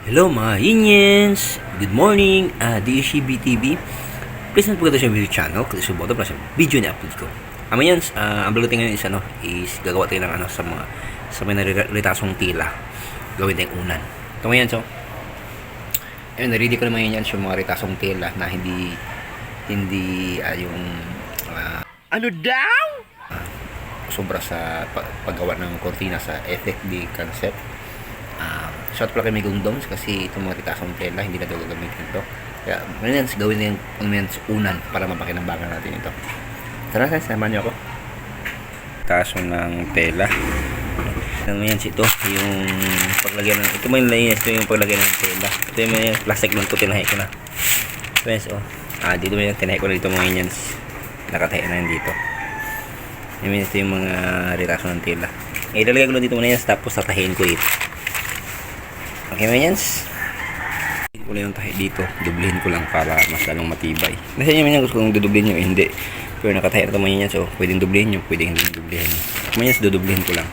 Hello mga Yiniens! Good morning! DSCB TV. Please not forget to share video channel. Click sa button para sa video na upload ko. Yins, ang balutin ngayon is gagawa tayo ng sa may naritasong tila. Gawin tayong unan. Ito ngayon, ayun, na-ready ko naman yan yung mga ritasong tila na hindi yung ano daw? Sobra sa paggawa ng kortina sa FFD concept. Shot pala kay Megong Doms kasi itong mga ritasong tela hindi na daw gagamitin ito. Kaya ngayon gawin na yung unan para mapakinambangan natin ito. Tara, samahan niyo ako. Taso ng tela. Ngayon ito yung paglagyan ng ito mo yung lines, ito yung paglagyan ng tela. Ito yung plastic lang ito, tinahi ko na. Friends, dito mo yung tinahi ko na dito mga yan. Nakatahi na yan dito. Ito yung mga ritaso ng tela. Ilalagay ko lang dito muna yan tapos tatahiin ko ito. Okay mga yans, ko lang yung tahi dito, dublihin ko lang para mas lalong matibay. Nasa inyo mga gusto kong dudublihin nyo, hindi. Pero nakatahi na ito mga yans, so pwedeng dublihin nyo, pwedeng hindi dublihin. Mga yans, dudublihin ko lang.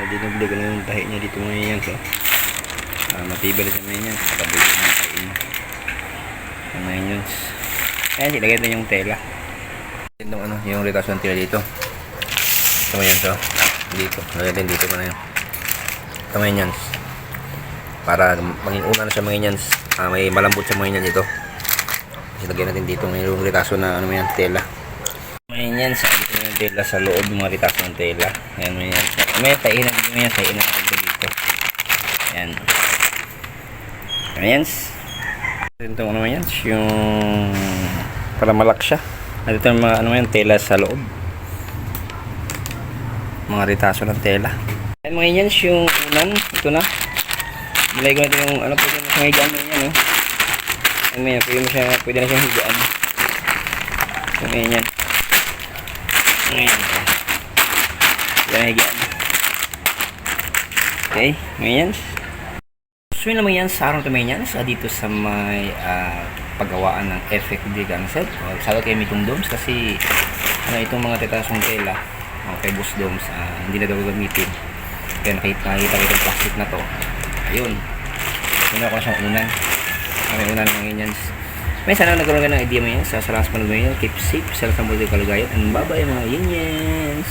Dinubli ko na yung tahi niya dito mga yans, matibay na siya mga yans, katabuhin na yung tahi niya. Mga yans. Ayan, ilagay na yung tela. Yung retasyon tela dito. Ito mga yans, dito. Lagay din dito pa na yun. Ito mga yans. Para maging una na siya mga yans, may malambot siya mga yans dito. Kasi lagyan natin dito yung ritaso na tela. Mga yans, dito yung tela sa loob ng mga ritaso ng tela. Ayan mga yans. May tain na dito mga yans, tain na dito. Ayan. Mga yans. Ito mga yans, yung para malak siya. At ito yung mga tela sa loob. Mga ritaso ng tela. Ayan mga yans, yung unan, ito na. Nilagay ko natin yung pwede na siyang higaan mo yan, pwede na siyang higaan. So ngayon yan. Ngayon. Pwede na higaan. Okay, ngayon yan. So yun naman yan sa araw naman yan dito sa may paggawaan ng FFD concept. Sagot kay Megong Doms kasi itong mga tetasong tela kay Boss Doms hindi na daw gagamitin. Kaya nakita ko itong plastic na to. Ayun. Yun ako siyang unan. May unan ng mga yans. May sana nagkaroon ka ng idea mo yan. Sa lakas panood mo yan. Keep safe. Sa lakas ng buhay kalagayan. And bye bye mga yans.